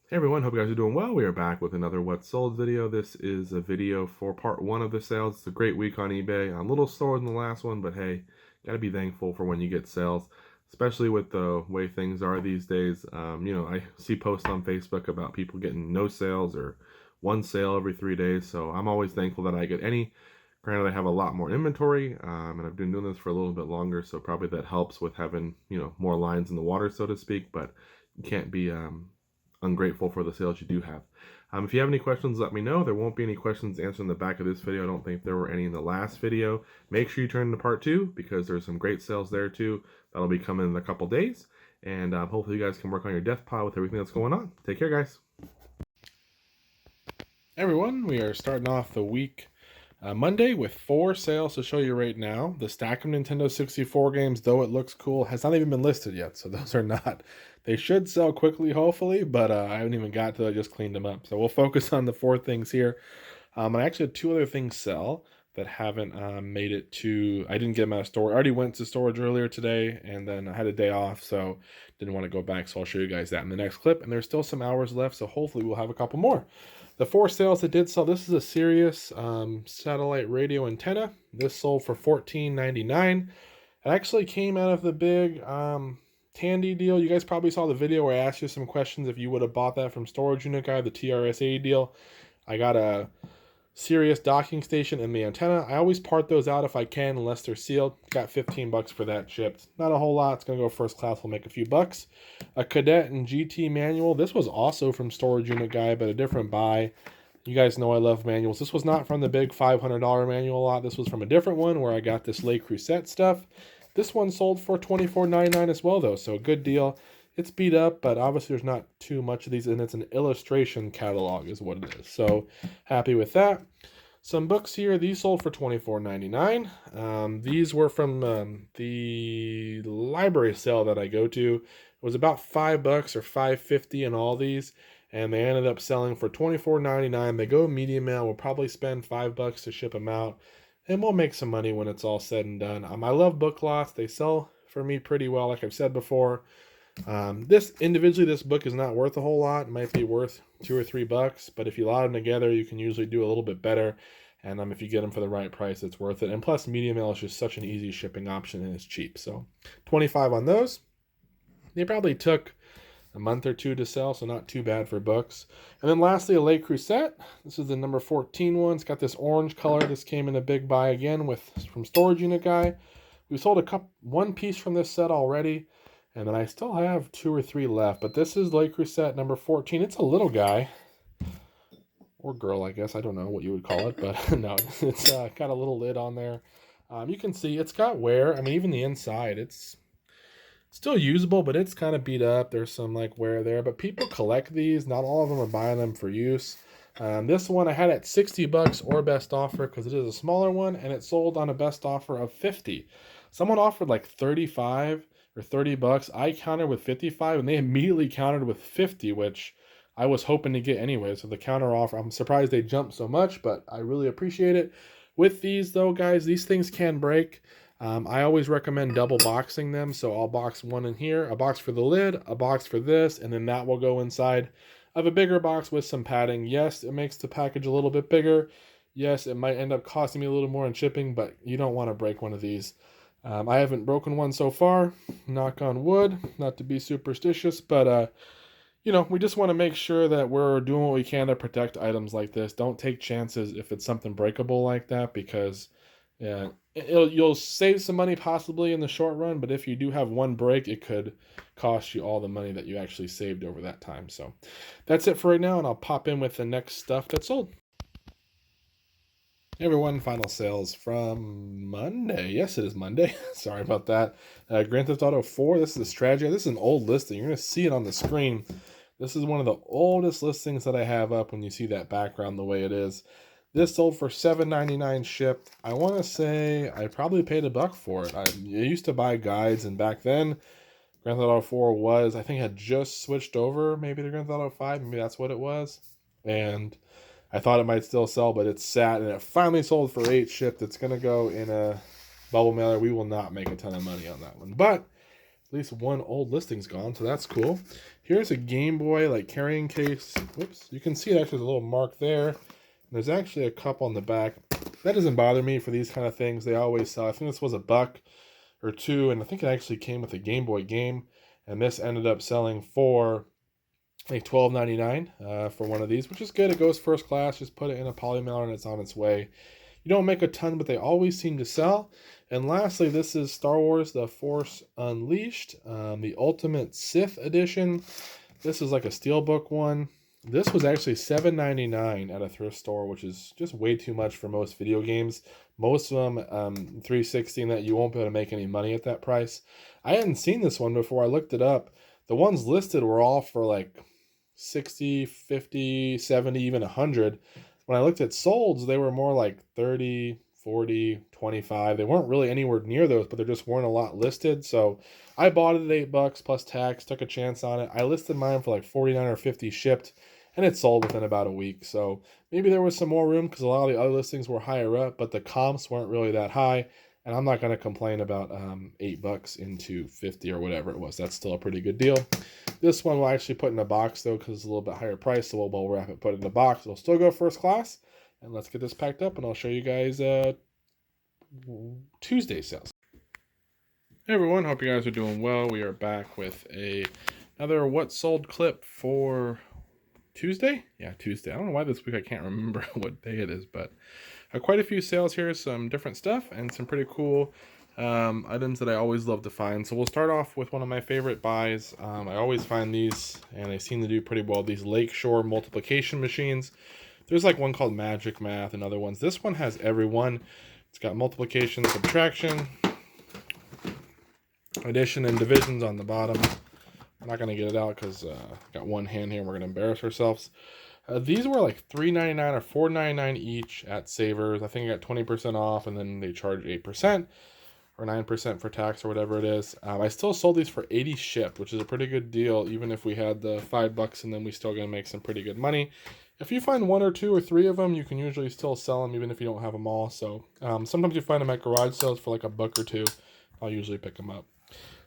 Hey everyone, hope you guys are doing well. We are back with another What Sold video. This is a video for part one of the sales. It's a great week on eBay. A little slower than the last one, but hey, gotta be thankful for when you get sales, especially with the way things are these days. I see posts on Facebook about people getting no sales or one sale every 3 days, so I'm always thankful that I get any. Granted, I have a lot more inventory, and I've been doing this for a little bit longer, so probably that helps with having, more lines in the water, so to speak, but you can't be ungrateful for the sales you do have. If you have any questions, let me know. There won't be any questions answered in the back of this video. I don't think there were any in the last video. Make sure you turn to part two because there's some great sales there too. That'll be coming in a couple days. And hopefully you guys can work on your death pile with everything that's going on. Take care, guys. Everyone, we are starting off the week Monday with 4 sales to show you right now. The stack of Nintendo 64 games, though it looks cool, has not even been listed yet. So those are not. They should sell quickly, hopefully, but I haven't even got to it. I just cleaned them up. So we'll focus on the 4 things here. I actually had 2 other things sell that haven't made it to. I didn't get them out of storage. I already went to storage earlier today, and then I had a day off, so didn't want to go back. So I'll show you guys that in the next clip. And there's still some hours left, so hopefully we'll have a couple more. The 4 sales that did sell, this is a Sirius satellite radio antenna. This sold for $14.99. It actually came out of the big Tandy deal. You guys probably saw the video where I asked you some questions if you would have bought that from Storage Unit Guy, the TRS-80 deal. I got a Sirius docking station and the antenna. I always part those out if I can unless they're sealed. Got 15 bucks for that shipped. Not a whole lot. It's going to go first class. We'll make a few bucks. A Cadet and GT manual. This was also from Storage Unit Guy, but a different buy. You guys know I love manuals. This was not from the big $500 manual lot. This was from a different one where I got this Le Creuset stuff. This one sold for $24.99 as well, though, so a good deal. It's beat up, but obviously there's not too much of these, and it's an illustration catalog is what it is. So happy with that. Some books here. These sold for $24.99. These were from the library sale that I go to. It was about $5 or $5.50 in all these, and they ended up selling for $24.99. They go medium mail. We'll probably spend $5 to ship them out, and we'll make some money when it's all said and done. I love book lots. They sell for me pretty well, like I've said before. This book is not worth a whole lot. It might be worth $2 or $3, but if you lot them together, you can usually do a little bit better. And if you get them for the right price, it's worth it. And plus, medium mail is just such an easy shipping option and it's cheap. So, 25 on those. They probably took a month or two to sell, so not too bad for books. And then lastly, a Le Creuset. This is the number 14 one. It's got this orange color. This came in a big buy again from Storage Unit Guy. We sold one piece from this set already. And then I still have 2 or 3 left. But this is Le Creuset number 14. It's a little guy. Or girl, I guess. I don't know what you would call it. But no, it's got a little lid on there. You can see it's got wear. I mean, even the inside, it's still usable, but it's kind of beat up. There's some wear there. But people collect these. Not all of them are buying them for use. This one I had at $60 or best offer because it is a smaller one. And it sold on a best offer of $50. Someone offered 35 or $30. I countered with 55 and they immediately countered with 50, which I was hoping to get anyway. So the counter offer, I'm surprised they jumped so much, but I really appreciate it. With these though, guys, these things can break. I always recommend double boxing them. So I'll box one in here, a box for the lid, a box for this, and then that will go inside of a bigger box with some padding. Yes, it makes the package a little bit bigger. Yes, it might end up costing me a little more in shipping, but you don't want to break one of these. I haven't broken one so far, knock on wood, not to be superstitious, but, we just want to make sure that we're doing what we can to protect items like this. Don't take chances if it's something breakable like that because you'll save some money possibly in the short run, but if you do have one break, it could cost you all the money that you actually saved over that time. So that's it for right now, and I'll pop in with the next stuff that's sold. Hey everyone, final sales from Monday. Yes, it is Monday. Sorry about that. Grand Theft Auto 4, this is a strategy. This is an old listing. You're going to see it on the screen. This is one of the oldest listings that I have up when you see that background the way it is. This sold for $7.99 shipped. I want to say I probably paid $1 for it. I used to buy guides, and back then, Grand Theft Auto 4 I think had just switched over maybe to Grand Theft Auto 5. Maybe that's what it was. And I thought it might still sell, but it's sat, and it finally sold for $8 shipped. It's going to go in a bubble mailer. We will not make a ton of money on that one. But at least one old listing's gone, so that's cool. Here's a Game Boy like carrying case. Whoops, you can see it actually, there's a little mark there. And there's actually a cup on the back. That doesn't bother me for these kind of things. They always sell. I think this was $1 or $2, and I think it actually came with a Game Boy game. And this ended up selling for like $12.99 for one of these, which is good. It goes first class. Just put it in a poly mailer and it's on its way. You don't make a ton, but they always seem to sell. And lastly, this is Star Wars The Force Unleashed, the Ultimate Sith Edition. This is like a steelbook one. This was actually $7.99 at a thrift store, which is just way too much for most video games. Most of them 360, and that you won't be able to make any money at that price. I hadn't seen this one before. I looked it up. The ones listed were all for like 60, 50, 70, even 100. When I looked at solds, they were more like 30, 40, 25. They weren't really anywhere near those, but there just weren't a lot listed. So I bought it at $8 plus tax, took a chance on it. I listed mine for like 49 or 50 shipped, and it sold within about a week. So maybe there was some more room because a lot of the other listings were higher up, but the comps weren't really that high. And I'm not going to complain about $8 into 50 or whatever it was. That's still a pretty good deal. This one we'll actually put in a box though, because it's a little bit higher price. So we'll wrap it, put it in a box. It'll still go first class. And let's get this packed up, and I'll show you guys Tuesday sales. Hey everyone, hope you guys are doing well. We are back with another what sold clip for Tuesday? Yeah, Tuesday. I don't know why this week I can't remember what day it is, but quite a few sales here, some different stuff, and some pretty cool items that I always love to find. So we'll start off with one of my favorite buys. I always find these, and they seem to do pretty well, these Lakeshore multiplication machines. There's like one called Magic Math and other ones. This one has every one. It's got multiplication, subtraction, addition, and divisions on the bottom. I'm not going to get it out because got one hand here and we're going to embarrass ourselves. These were like $3.99 or $4.99 each at Savers. I think I got 20% off, and then they charge 8% or 9% for tax or whatever it is. I still sold these for 80 shipped, which is a pretty good deal. Even if we had the $5 and then we still going to make some pretty good money. If you find 1 or 2 or 3 of them, you can usually still sell them even if you don't have them all. So sometimes you find them at garage sales for like $1 or $2. I'll usually pick them up.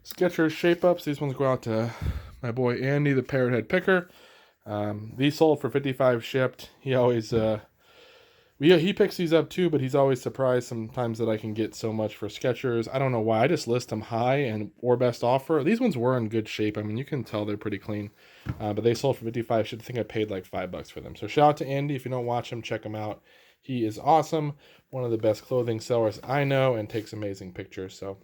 Skechers shape ups. These ones go out to my boy Andy, the parrot head picker. These sold for 55 shipped. He always he picks these up too, but he's always surprised sometimes that I can get so much for Skechers. I don't know why. I just list them high and or best offer. These ones were in good shape. I mean, you can tell they're pretty clean. But they sold for 55 shipped. I think I paid like $5 for them. So shout out to Andy. If you don't watch him, check him out. He is awesome. One of the best clothing sellers I know, and takes amazing pictures. So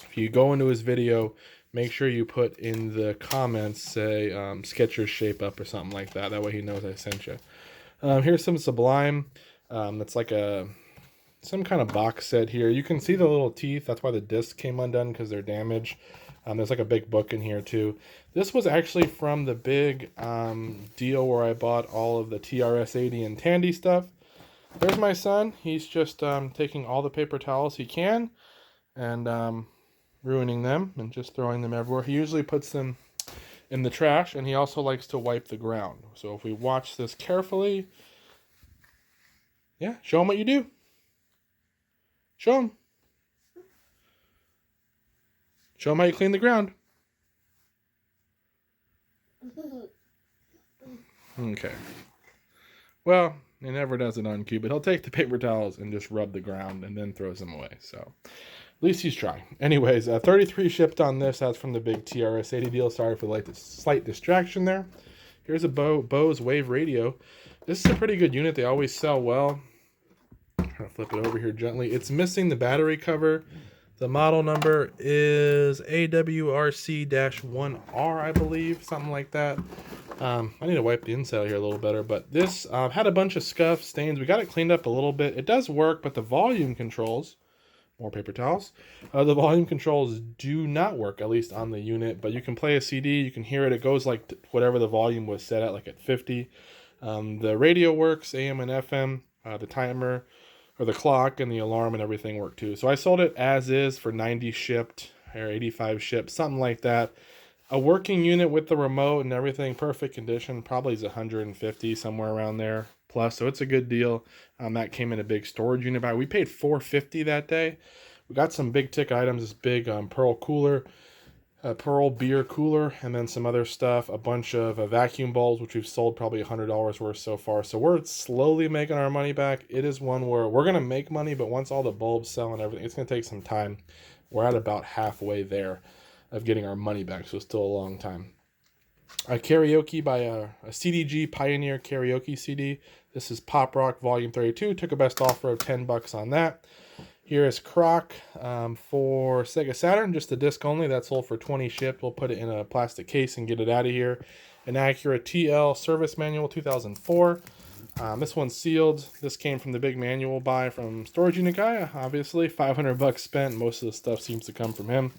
if you go into his video, make sure you put in the comments, say Skechers shape up or something like that. That way he knows I sent you. Here's some Sublime. That's like some kind of box set here. You can see the little teeth. That's why the disc came undone, because they're damaged. There's like a big book in here too. This was actually from the big deal where I bought all of the TRS-80 and Tandy stuff. There's my son. He's just taking all the paper towels he can and ruining them and just throwing them everywhere. He usually puts them in the trash, and he also likes to wipe the ground. So if we watch this carefully, yeah, show him what you do. Show him. Show him how you clean the ground. Okay. Well, he never does it on cue, but he'll take the paper towels and just rub the ground and then throws them away. So at least he's trying. Anyways, 33 shipped on this. That's from the big TRS-80 deal. Sorry for the slight distraction there. Here's a Bose Wave radio. This is a pretty good unit. They always sell well. I'm trying to flip it over here gently. It's missing the battery cover. The model number is AWRC-1R, I believe, something like that. I need to wipe the inside here a little better, but this had a bunch of scuff, stains. We got it cleaned up a little bit. It does work, but the volume controls, more paper towels, the volume controls do not work, at least on the unit, but you can play a CD, you can hear it. It goes like whatever the volume was set at, like at 50. The radio works, AM and FM, the timer, or the clock and the alarm and everything work too. So I sold it as is for 90 shipped or 85 shipped, something like that. A working unit with the remote and everything, perfect condition, probably is 150, somewhere around there plus. So it's a good deal. That came in a big storage unit buy. We paid $450 that day. We got some big ticket items, this big Pearl cooler. a Pearl beer cooler, and then some other stuff, a bunch of vacuum bulbs, which we've sold probably $100 worth so far. So we're slowly making our money back. It is one where we're going to make money, but once all the bulbs sell and everything, it's going to take some time. We're at about halfway there of getting our money back, so it's still a long time. A karaoke by a CDG Pioneer Karaoke CD. This is Pop Rock Volume 32. Took a best offer of $10 on that. Here is Croc for Sega Saturn, just the disc only. That's sold for 20 shipped. We'll put it in a plastic case and get it out of here. An Acura TL Service Manual 2004. This one's sealed. This came from the big manual buy from Storage Unit Guy, obviously. $500 spent. Most of the stuff seems to come from him.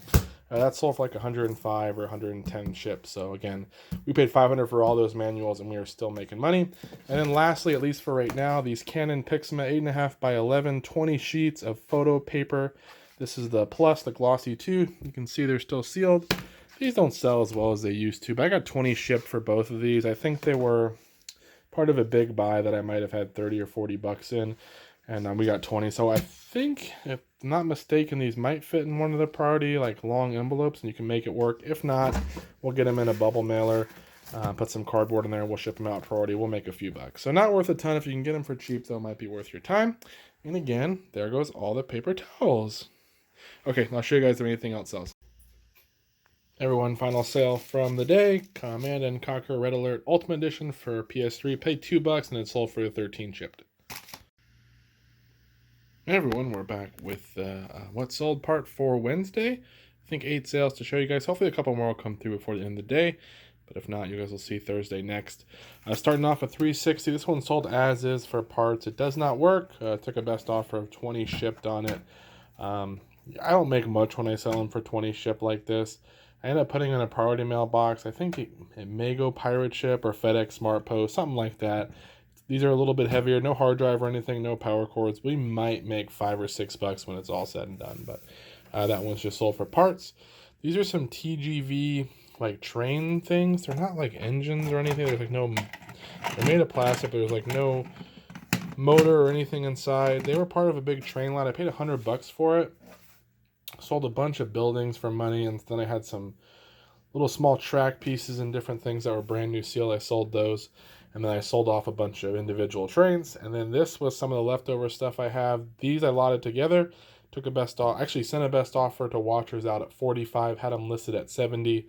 That sold for like 105 or 110 shipped. So again, we paid $500 for all those manuals and we are still making money. And then lastly, at least for right now, these Canon Pixma 8.5 by 11, 20 sheets of photo paper. This is the Plus, the Glossy 2. You can see they're still sealed. These don't sell as well as they used to, but I got 20 shipped for both of these. I think they were part of a big buy that I might have had 30 or 40 bucks in. And we got 20. So I think, if I'm not mistaken, these might fit in one of the priority, like long envelopes, and you can make it work. If not, we'll get them in a bubble mailer, put some cardboard in there, and we'll ship them out priority. We'll make a few bucks. So not worth a ton. If you can get them for cheap, though, it might be worth your time. And again, there goes all the paper towels. Okay, I'll show you guys if anything else sells. Everyone, final sale from the day. Command & Conquer Red Alert Ultimate Edition for PS3. Paid $2 and it sold for 13 shipped. Everyone, we're back with what sold part for Wednesday. I think 8 sales to show you guys. Hopefully a couple more will come through before the end of the day, but if not, you guys will see Thursday next. Starting off at 360. This one sold as is for parts. It does not work. Took a best offer of 20 shipped on it. I don't make much when I sell them for 20 shipped like this. I end up putting in a priority mailbox. I think it may go Pirate Ship or FedEx Smart Post, something like that. These are a little bit heavier, no hard drive or anything, no power cords. We might make $5 or $6 when it's all said and done, but that one's just sold for parts. These are some TGV like train things. They're not like engines or anything. There's like they're made of plastic, but there's like no motor or anything inside. They were part of a big train lot. I paid $100 for it. Sold a bunch of buildings for money, and then I had some little small track pieces and different things that were brand new sealed. I sold those. And then I sold off a bunch of individual trains. And then this was some of the leftover stuff I have. These I lotted together. Took a best offer. Actually sent a best offer to watchers out at 45. Had them listed at 70.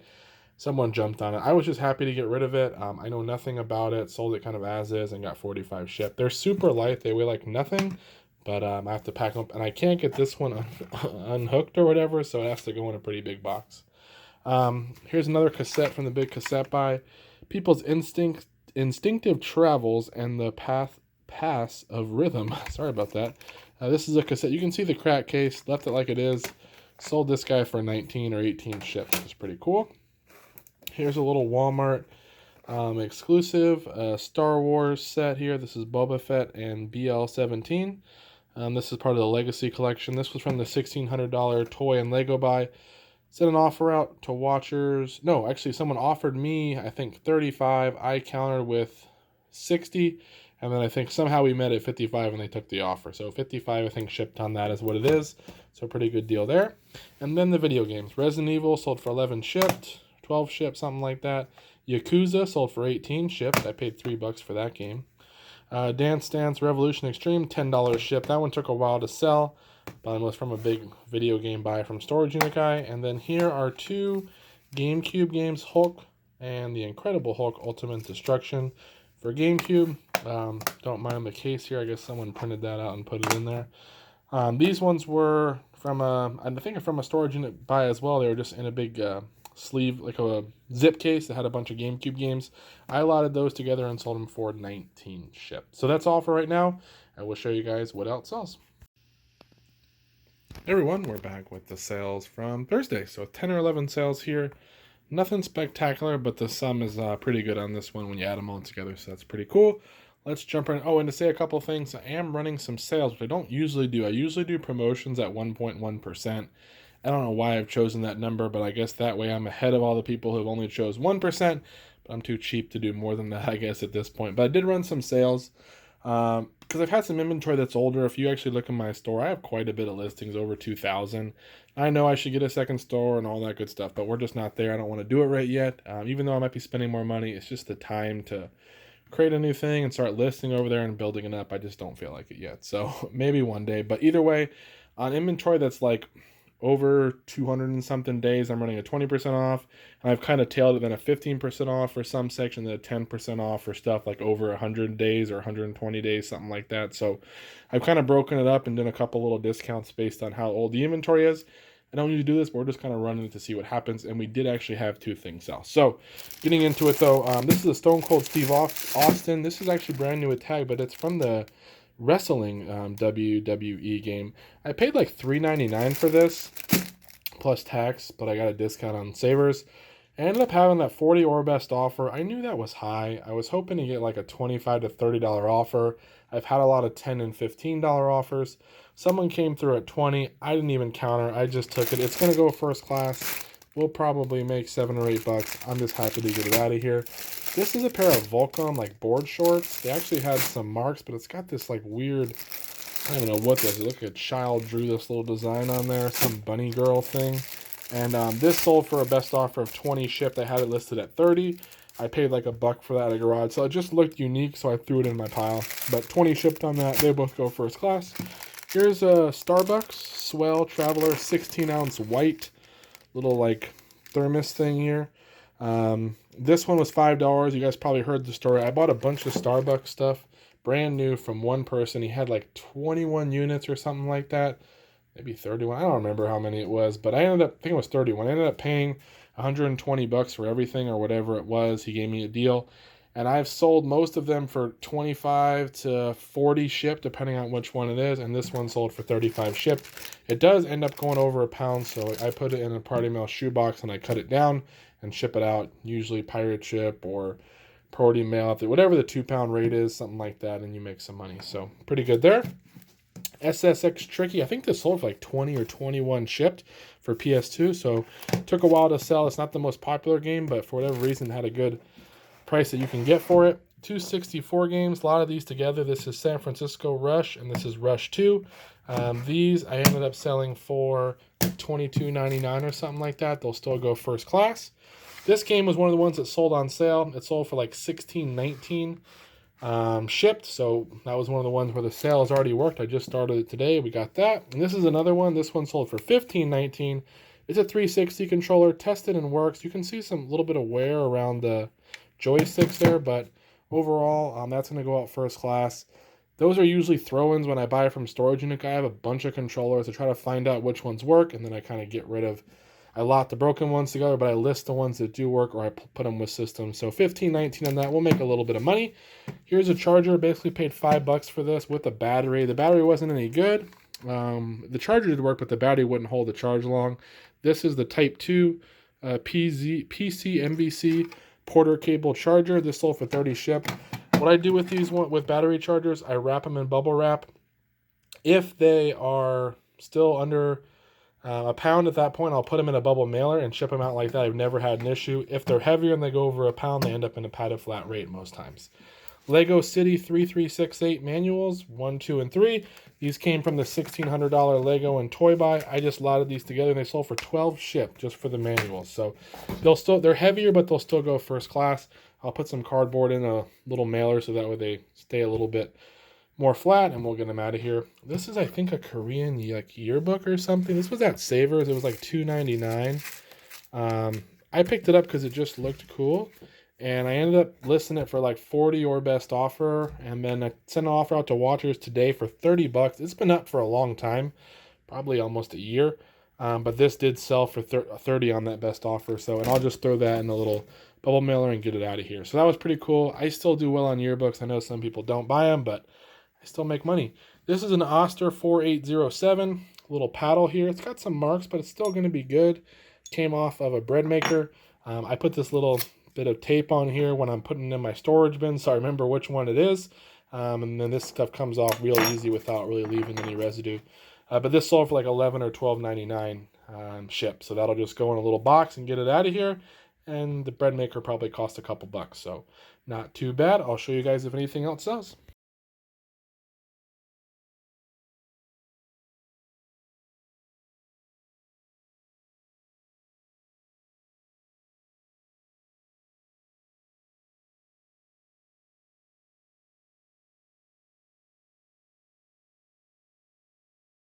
Someone jumped on it. I was just happy to get rid of it. I know nothing about it. Sold it kind of as is and got 45 shipped. They're super light. They weigh like nothing. But I have to pack them up. And I can't get this one unhooked or whatever. So it has to go in a pretty big box. Here's another cassette from the big cassette buy. People's Instinctive Travels and the Pass of Rhythm. Sorry about that. This is a cassette. You can see the crack case. Left it like it is. Sold this guy for 19 or 18 shipped, which is pretty cool. Here's a little Walmart exclusive Star Wars set here. This is Boba Fett and BL-17. This is part of the Legacy collection. This was from the $1,600 toy and Lego buy. Sent an offer out to watchers. No, actually, someone offered me, I think, 35. I countered with 60. And then I think somehow we met at 55 and they took the offer. So 55, I think, shipped on that is what it is. So pretty good deal there. And then the video games. Resident Evil sold for 11 shipped. 12 shipped, something like that. Yakuza sold for 18 shipped. I paid $3 for that game. Dance Dance Revolution Extreme, $10 shipped. That one took a while to sell. But it was from a big video game buy from Storage Unit Guy. And then here are 2 GameCube games, Hulk and The Incredible Hulk Ultimate Destruction for GameCube. Don't mind the case here. I guess someone printed that out and put it in there. These ones were from I think from a Storage Unit buy as well. They were just in a big sleeve, like a zip case that had a bunch of GameCube games. I allotted those together and sold them for 19 shipped. So that's all for right now. I will show you guys what else sells. Everyone, we're back with the sales from Thursday. So 10 or 11 sales here. Nothing spectacular, but the sum is pretty good on this one when you add them all together. So that's pretty cool. Let's jump in. Oh, and to say a couple things, I am running some sales, which I don't usually do. I usually do promotions at 1.1%. I don't know why I've chosen that number, but I guess that way I'm ahead of all the people who have only chose 1%. But I'm too cheap to do more than that, I guess, at this point. But I did run some sales. Because I've had some inventory that's older. If you actually look in my store, I have quite a bit of listings, over 2,000. I know I should get a second store and all that good stuff, but we're just not there. I don't want to do it right yet. Even though I might be spending more money, it's just the time to create a new thing and start listing over there and building it up. I just don't feel like it yet. So maybe one day. But either way, on inventory that's like over 200 and something days, I'm running a 20% off. And I've kind of tailed it, then a 15% off for some section, then a 10% off for stuff like over 100 days or 120 days, something like that. So I've kind of broken it up and done a couple little discounts based on how old the inventory is. I don't need to do this, but we're just kind of running it to see what happens. And we did actually have two things sell. So getting into it though, this is a Stone Cold Steve Austin. This is actually brand new with tag, but it's from the Reselling WWE game. I paid like $3.99 for this plus tax, but I got a discount on Savers. I ended up having that 40 or best offer. I knew that was high. I was hoping to get like a $25 to $30 offer. I've had a lot of $10 and $15 offers. Someone came through at 20. I didn't even counter. I just took it. It's going to go first class. We'll probably make $7 or $8. I'm just happy to get it out of here. This is a pair of Volcom like board shorts. They actually had some marks, but it's got this like weird, I don't even know what this is. Look, a child drew this little design on there, some bunny girl thing. And this sold for a best offer of 20 shipped. I had it listed at 30. I paid like $1 for that at a garage, so it just looked unique, so I threw it in my pile. But 20 shipped on that. They both go first class. Here's a Starbucks Swell Traveler 16-ounce white little like thermos thing here. This one was $5. You guys probably heard the story. I bought a bunch of Starbucks stuff, brand new, from one person. He had like 21 units or something like that. Maybe 31. I don't remember how many it was, but I think it was 31. I ended up paying $120 for everything or whatever it was. He gave me a deal. And I've sold most of them for 25 to 40 shipped, depending on which one it is. And this one sold for 35 shipped. It does end up going over a pound, so I put it in a party mail shoebox and I cut it down and ship it out. Usually pirate ship or party mail, whatever the 2-pound rate is, something like that, and you make some money. So pretty good there. SSX Tricky, I think this sold for like 20 or 21 shipped for PS2, so it took a while to sell. It's not the most popular game, but for whatever reason, it had a good price that you can get for it. 264 games, a lot of these together. This is San Francisco Rush, and this is Rush 2. These I ended up selling for $22.99 or something like that. They'll still go first class. This game was one of the ones that sold on sale. It sold for like $16.19 shipped, so that was one of the ones where the sale has already worked. I just started it today. We got that. And this is another one. This one sold for $15.19. It's a 360 controller, tested and works. You can see some little bit of wear around the joysticks there, but overall, that's going to go out first class. Those are usually throw-ins when I buy from Storage Unit. I have a bunch of controllers to try to find out which ones work, and then I kind of get rid of. I lot the broken ones together, but I list the ones that do work, or I put them with systems. So $15.19 on that. We'll make a little bit of money. Here's a charger. Basically paid $5 for this with a battery. The battery wasn't any good. The charger did work, but the battery wouldn't hold the charge long. This is the Type 2 PC MVC Porter cable charger. This sold for 30 shipped. What I do with these with battery chargers, I wrap them in bubble wrap. If they are still under a pound at that point, I'll put them in a bubble mailer and ship them out like that. I've never had an issue. If they're heavier and they go over a pound, they end up in a padded flat rate most times. Lego City 3368 manuals, 1, 2, and 3. These came from the $1,600 Lego and Toy Buy. I just lotted these together and they sold for 12 shipped just for the manuals. So they're heavier, but they'll still go first class. I'll put some cardboard in a little mailer so that way they stay a little bit more flat, and we'll get them out of here. This is, I think, a Korean like yearbook or something. This was at Savers. It was like $2.99. I picked it up because it just looked cool, and I ended up listing it for like 40 or best offer, and then I sent an offer out to watchers today for $30. It's been up for a long time, probably almost a year, but this did sell for 30 on that best offer. So, and I'll just throw that in a little bubble mailer and get it out of here. So that was pretty cool. I still do well on yearbooks. I know some people don't buy them, but I still make money. This is an Oster 4807 little paddle here. It's got some marks, but it's still going to be good. Came off of a bread maker. I put this little bit of tape on here when I'm putting in my storage bin, so I remember which one it is. And then this stuff comes off real easy without really leaving any residue. But this sold for like $11 or $12.99 shipped. So that'll just go in a little box and get it out of here. And the bread maker probably cost a couple bucks. So not too bad. I'll show you guys if anything else sells.